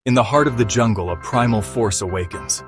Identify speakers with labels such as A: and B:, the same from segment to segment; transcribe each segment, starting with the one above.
A: In the heart of the jungle, a primal force awakens.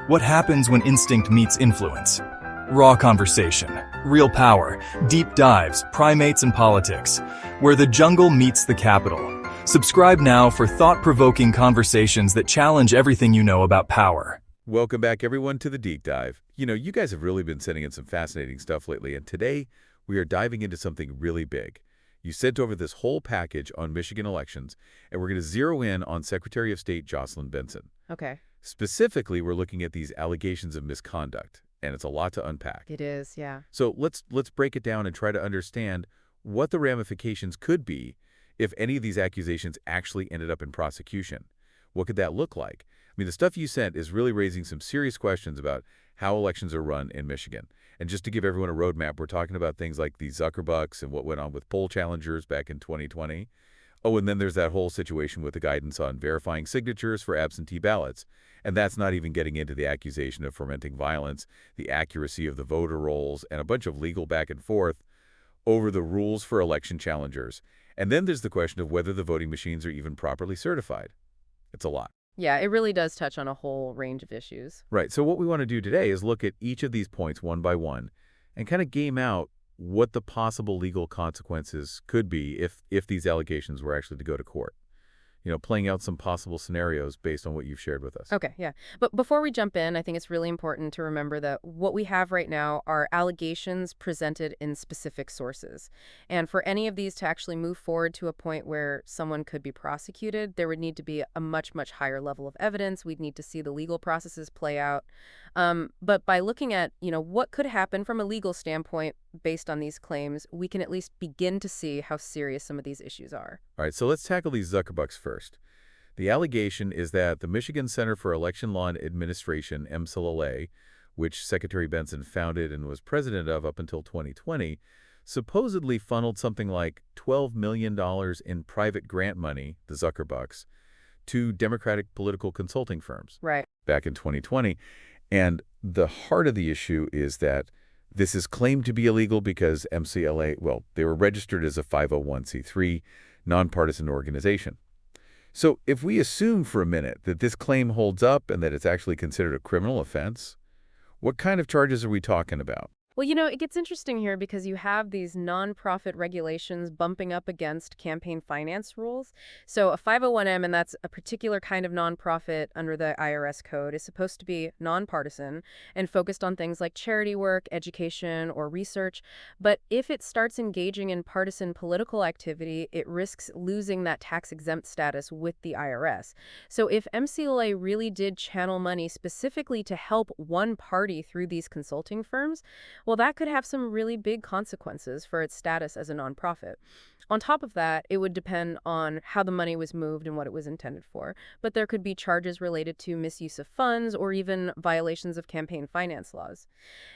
A: What happens when instinct meets influence? Raw conversation, real power, deep dives, primates and politics, where the jungle meets the capital. Subscribe now for thought-provoking conversations that challenge everything you know about power.
B: Welcome back, everyone, to the Deep Dive. You guys have really been sending in some fascinating stuff lately, and today we are diving into something really big. You sent over this whole package on Michigan elections, and we're going to zero in on Secretary of State Jocelyn Benson.
C: Okay.
B: Specifically, we're looking at these allegations of misconduct, and it's a lot to unpack.
C: It is, yeah.
B: So let's break it down and try to understand what the ramifications could be if any of these accusations actually ended up in prosecution. What could that look like? I mean, the stuff you sent is really raising some serious questions about how elections are run in Michigan. And just to give everyone a roadmap, we're talking about things like the Zuckerbucks and what went on with poll challengers back in 2020. Oh, and then there's that whole situation with the guidance on verifying signatures for absentee ballots. And that's not even getting into the accusation of fomenting violence, the accuracy of the voter rolls, and a bunch of legal back and forth over the rules for election challengers. And then there's the question of whether the voting machines are even properly certified. It's a lot.
C: Yeah, it really does touch on a whole range of issues.
B: Right. So what we want to do today is look at each of these points one by one and kind of game out what the possible legal consequences could be if these allegations were actually to go to court. Playing out some possible scenarios based on what you've shared with us.
C: Okay, yeah. But before we jump in, I think it's really important to remember that what we have right now are allegations presented in specific sources. And for any of these to actually move forward to a point where someone could be prosecuted, there would need to be a much, much higher level of evidence. We'd need to see the legal processes play out. But by looking at, what could happen from a legal standpoint based on these claims, we can at least begin to see how serious some of these issues are.
B: All right, so let's tackle these Zuckerbucks first. The allegation is that the Michigan Center for Election Law and Administration, MCLA, which Secretary Benson founded and was president of up until 2020, supposedly funneled something like $12 million in private grant money, the Zuckerbucks, to Democratic political consulting firms.
C: Right.
B: Back in 2020. And the heart of the issue is that this is claimed to be illegal because MCLA, well, they were registered as a 501c3 nonpartisan organization. So if we assume for a minute that this claim holds up and that it's actually considered a criminal offense, what kind of charges are we talking about?
C: Well, it gets interesting here because you have these nonprofit regulations bumping up against campaign finance rules. So a 501m, and that's a particular kind of nonprofit under the IRS code, is supposed to be nonpartisan and focused on things like charity work, education, or research. But if it starts engaging in partisan political activity, it risks losing that tax-exempt status with the IRS. So if MCLA really did channel money specifically to help one party through these consulting firms, well, that could have some really big consequences for its status as a nonprofit. On top of that, it would depend on how the money was moved and what it was intended for. But there could be charges related to misuse of funds or even violations of campaign finance laws.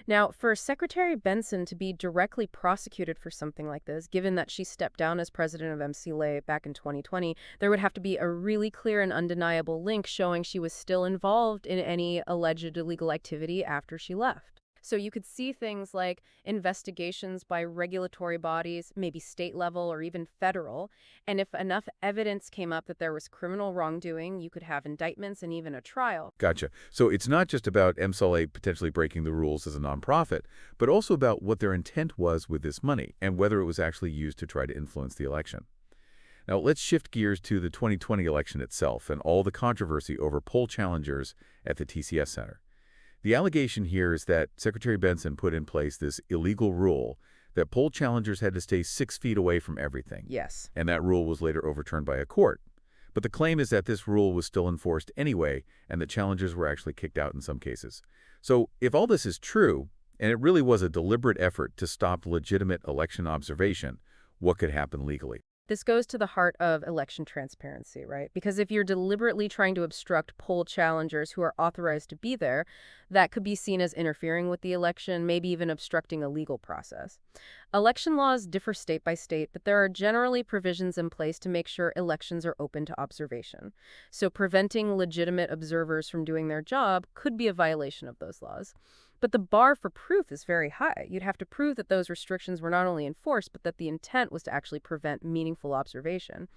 C: Now, for Secretary Benson to be directly prosecuted for something like this, given that she stepped down as president of MCLA back in 2020, there would have to be a really clear and undeniable link showing she was still involved in any alleged illegal activity after she left. So you could see things like investigations by regulatory bodies, maybe state level or even federal. And if enough evidence came up that there was criminal wrongdoing, you could have indictments and even a trial.
B: Gotcha. So it's not just about MCLA potentially breaking the rules as a nonprofit, but also about what their intent was with this money and whether it was actually used to try to influence the election. Now, let's shift gears to the 2020 election itself and all the controversy over poll challengers at the TCS Center. The allegation here is that Secretary Benson put in place this illegal rule that poll challengers had to stay 6 feet away from everything.
C: Yes.
B: And that rule was later overturned by a court. But the claim is that this rule was still enforced anyway, and that challengers were actually kicked out in some cases. So if all this is true, and it really was a deliberate effort to stop legitimate election observation, what could happen legally?
C: This goes to the heart of election transparency, right? Because if you're deliberately trying to obstruct poll challengers who are authorized to be there, that could be seen as interfering with the election, maybe even obstructing a legal process. Election laws differ state by state, but there are generally provisions in place to make sure elections are open to observation. So preventing legitimate observers from doing their job could be a violation of those laws. But the bar for proof is very high. You'd have to prove that those restrictions were not only enforced, but that the intent was to actually prevent meaningful observation.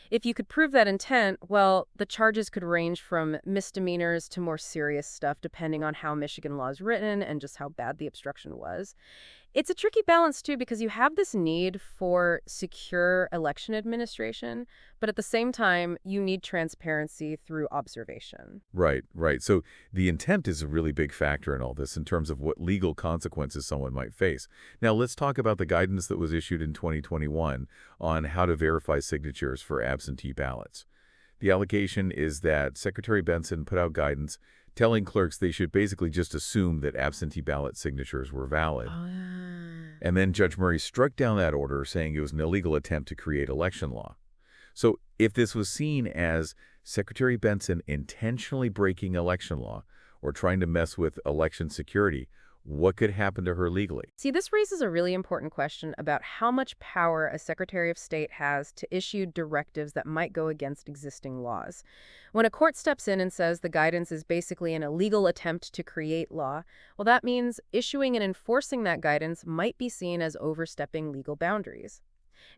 C: If you could prove that intent, well, the charges could range from misdemeanors to more serious stuff, depending on how Michigan law is written and just how bad the obstruction was. It's a tricky balance, too, because you have this need for secure election administration, but at the same time, you need transparency through observation.
B: Right, right. So the intent is a really big factor in all this in terms of what legal consequences someone might face. Now, let's talk about the guidance that was issued in 2021 on how to verify signatures for absentee ballots. The allegation is that Secretary Benson put out guidance telling clerks they should basically just assume that absentee ballot signatures were valid. And then Judge Murray struck down that order, saying it was an illegal attempt to create election law. So if this was seen as Secretary Benson intentionally breaking election law or trying to mess with election security, what could happen to her legally?
C: See, this raises a really important question about how much power a Secretary of State has to issue directives that might go against existing laws. When a court steps in and says the guidance is basically an illegal attempt to create law, well, that means issuing and enforcing that guidance might be seen as overstepping legal boundaries.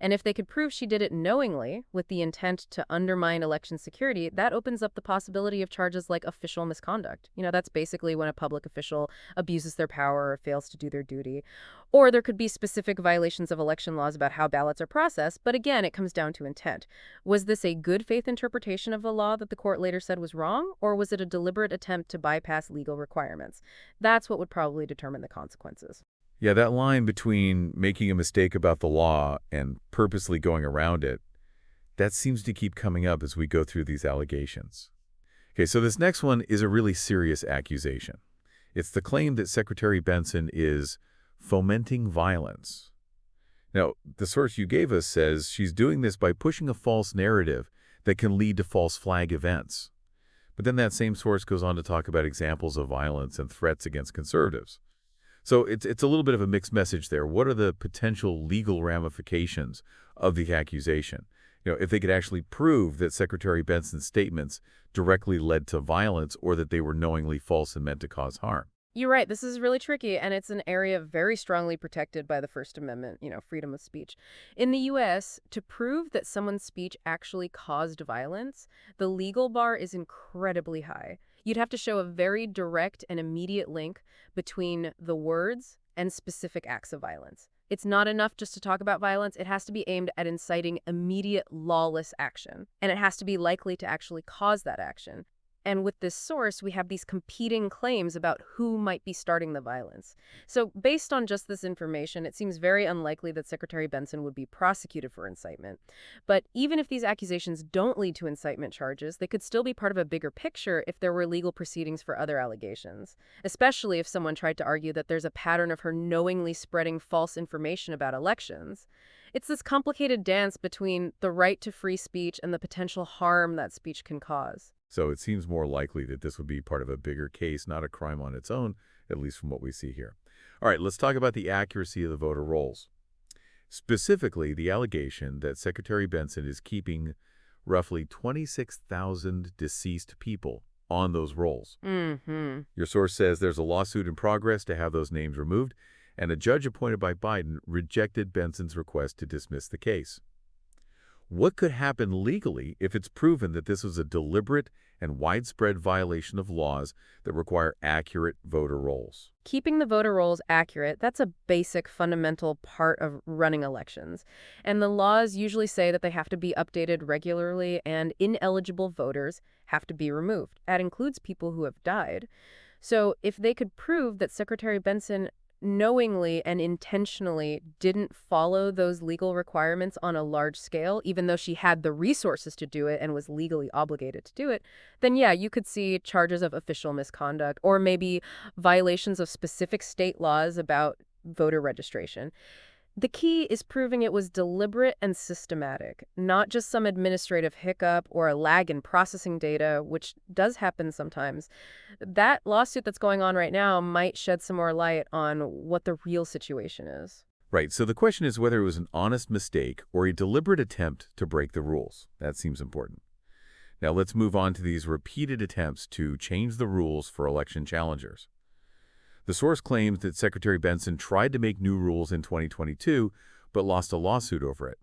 C: And if they could prove she did it knowingly, with the intent to undermine election security, that opens up the possibility of charges like official misconduct. That's basically when a public official abuses their power or fails to do their duty. Or there could be specific violations of election laws about how ballots are processed, but again, it comes down to intent. Was this a good faith interpretation of the law that the court later said was wrong, or was it a deliberate attempt to bypass legal requirements? That's what would probably determine the consequences.
B: Yeah, that line between making a mistake about the law and purposely going around it, that seems to keep coming up as we go through these allegations. Okay, so this next one is a really serious accusation. It's the claim that Secretary Benson is fomenting violence. Now, the source you gave us says she's doing this by pushing a false narrative that can lead to false flag events. But then that same source goes on to talk about examples of violence and threats against conservatives. So it's a little bit of a mixed message there. What are the potential legal ramifications of the accusation? If they could actually prove that Secretary Benson's statements directly led to violence or that they were knowingly false and meant to cause harm.
C: You're right. This is really tricky, and it's an area very strongly protected by the First Amendment, freedom of speech. In the U.S., to prove that someone's speech actually caused violence, the legal bar is incredibly high. You'd have to show a very direct and immediate link between the words and specific acts of violence. It's not enough just to talk about violence. It has to be aimed at inciting immediate lawless action, and it has to be likely to actually cause that action. And with this source, we have these competing claims about who might be starting the violence. So based on just this information, it seems very unlikely that Secretary Benson would be prosecuted for incitement. But even if these accusations don't lead to incitement charges, they could still be part of a bigger picture if there were legal proceedings for other allegations, especially if someone tried to argue that there's a pattern of her knowingly spreading false information about elections. It's this complicated dance between the right to free speech and the potential harm that speech can cause.
B: So it seems more likely that this would be part of a bigger case, not a crime on its own, at least from what we see here. All right, let's talk about the accuracy of the voter rolls. Specifically, the allegation that Secretary Benson is keeping roughly 26,000 deceased people on those rolls. Your source says there's a lawsuit in progress to have those names removed, and a judge appointed by Biden rejected Benson's request to dismiss the case. What could happen legally if it's proven that this was a deliberate and widespread violation of laws that require accurate voter rolls?
C: Keeping the voter rolls accurate, that's a basic fundamental part of running elections. And the laws usually say that they have to be updated regularly and ineligible voters have to be removed. That includes people who have died. So if they could prove that Secretary Benson knowingly and intentionally didn't follow those legal requirements on a large scale, even though she had the resources to do it and was legally obligated to do it, then yeah, you could see charges of official misconduct or maybe violations of specific state laws about voter registration. The key is proving it was deliberate and systematic, not just some administrative hiccup or a lag in processing data, which does happen sometimes. That lawsuit that's going on right now might shed some more light on what the real situation is.
B: Right, so the question is whether it was an honest mistake or a deliberate attempt to break the rules. That seems important. Now let's move on to these repeated attempts to change the rules for election challengers. The source claims that Secretary Benson tried to make new rules in 2022, but lost a lawsuit over it.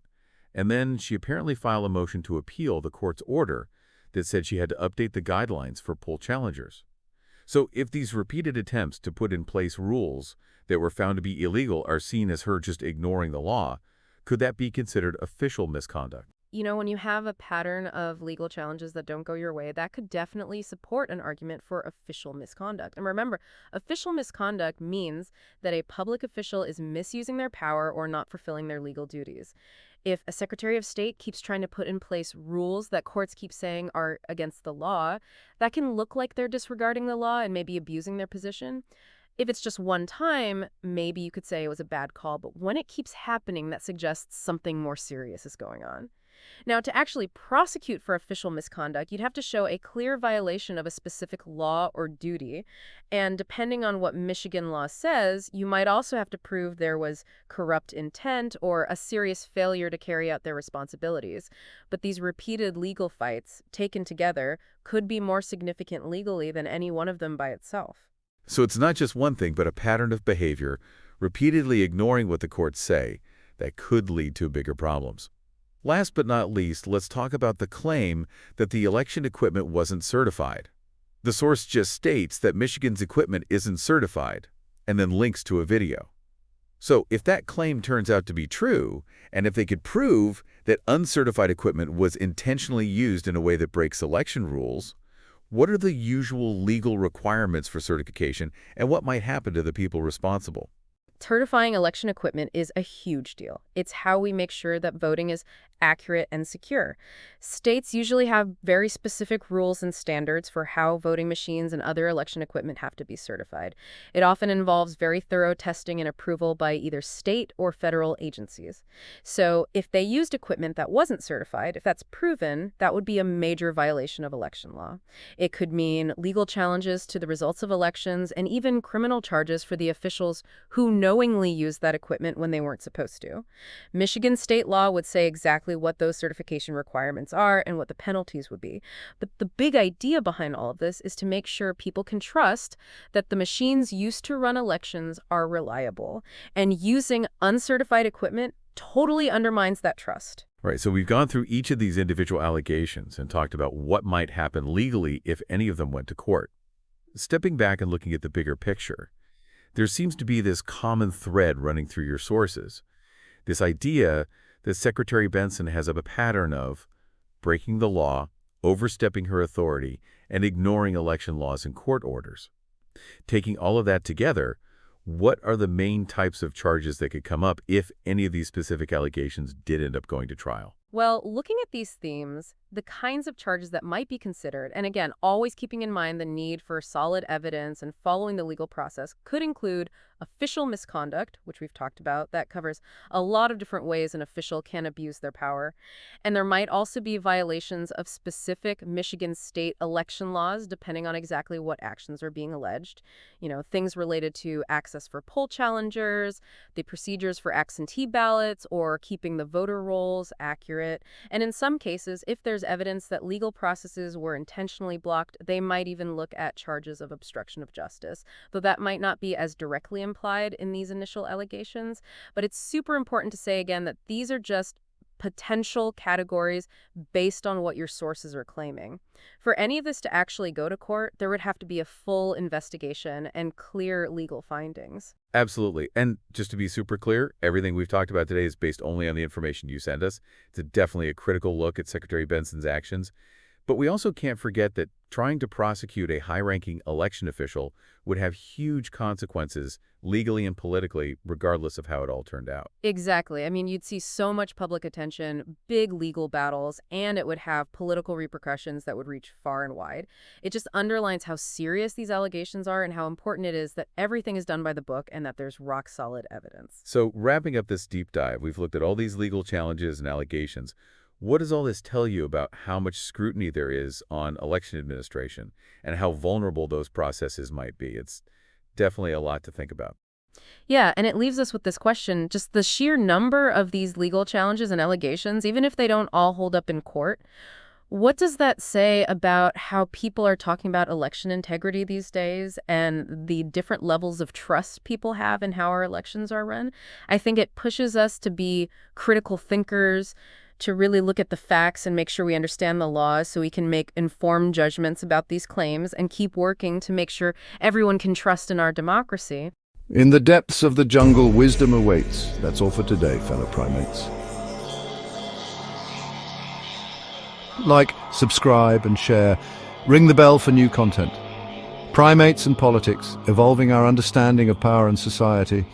B: And then she apparently filed a motion to appeal the court's order that said she had to update the guidelines for poll challengers. So if these repeated attempts to put in place rules that were found to be illegal are seen as her just ignoring the law, could that be considered official misconduct?
C: You know, when you have a pattern of legal challenges that don't go your way, that could definitely support an argument for official misconduct. And remember, official misconduct means that a public official is misusing their power or not fulfilling their legal duties. If a Secretary of State keeps trying to put in place rules that courts keep saying are against the law, that can look like they're disregarding the law and maybe abusing their position. If it's just one time, maybe you could say it was a bad call, but when it keeps happening, that suggests something more serious is going on. Now, to actually prosecute for official misconduct, you'd have to show a clear violation of a specific law or duty. And depending on what Michigan law says, you might also have to prove there was corrupt intent or a serious failure to carry out their responsibilities. But these repeated legal fights, taken together, could be more significant legally than any one of them by itself.
B: So it's not just one thing, but a pattern of behavior, repeatedly ignoring what the courts say, that could lead to bigger problems. Last but not least, let's talk about the claim that the election equipment wasn't certified. The source just states that Michigan's equipment isn't certified, and then links to a video. So if that claim turns out to be true, and if they could prove that uncertified equipment was intentionally used in a way that breaks election rules, what are the usual legal requirements for certification, and what might happen to the people responsible?
C: Certifying election equipment is a huge deal. It's how we make sure that voting is accurate and secure. States usually have very specific rules and standards for how voting machines and other election equipment have to be certified. It often involves very thorough testing and approval by either state or federal agencies. So if they used equipment that wasn't certified, if that's proven, that would be a major violation of election law. It could mean legal challenges to the results of elections and even criminal charges for the officials who knowingly used that equipment when they weren't supposed to. Michigan state law would say exactly what those certification requirements are and what the penalties would be. But the big idea behind all of this is to make sure people can trust that the machines used to run elections are reliable. And using uncertified equipment totally undermines that trust.
B: Right, so we've gone through each of these individual allegations and talked about what might happen legally if any of them went to court. Stepping back and looking at the bigger picture, there seems to be this common thread running through your sources. This idea that Secretary Benson has a pattern of breaking the law, overstepping her authority, and ignoring election laws and court orders. Taking all of that together, what are the main types of charges that could come up if any of these specific allegations did end up going to trial?
C: Well, looking at these themes, the kinds of charges that might be considered, and again, always keeping in mind the need for solid evidence and following the legal process, could include official misconduct, which we've talked about. That covers a lot of different ways an official can abuse their power. And there might also be violations of specific Michigan state election laws, depending on exactly what actions are being alleged. You know, things related to access for poll challengers, the procedures for absentee ballots, or keeping the voter rolls accurate. And in some cases, if there's evidence that legal processes were intentionally blocked, they might even look at charges of obstruction of justice, though that might not be as directly implied in these initial allegations. But it's super important to say again that these are just potential categories based on what your sources are claiming. For any of this to actually go to court, there would have to be a full investigation and clear legal findings.
B: Absolutely. And just to be super clear, everything we've talked about today is based only on the information you send us. It's definitely a critical look at Secretary Benson's actions. But we also can't forget that trying to prosecute a high-ranking election official would have huge consequences legally and politically, regardless of how it all turned out.
C: Exactly. I mean, you'd see so much public attention, big legal battles, and it would have political repercussions that would reach far and wide. It just underlines how serious these allegations are and how important it is that everything is done by the book and that there's rock-solid evidence.
B: So wrapping up this deep dive, we've looked at all these legal challenges and allegations. What does all this tell you about how much scrutiny there is on election administration and how vulnerable those processes might be? It's definitely a lot to think about.
C: Yeah, and it leaves us with this question, just the sheer number of these legal challenges and allegations, even if they don't all hold up in court, What does that say about how people are talking about election integrity these days and the different levels of trust people have in how our elections are run? I think it pushes us to be critical thinkers, to really look at the facts and make sure we understand the laws so we can make informed judgments about these claims and keep working to make sure everyone can trust in our democracy.
D: In the depths of the jungle, wisdom awaits. That's all for today, fellow primates. Like, subscribe and share. Ring the bell for new content. Primates and Politics, evolving our understanding of power and society.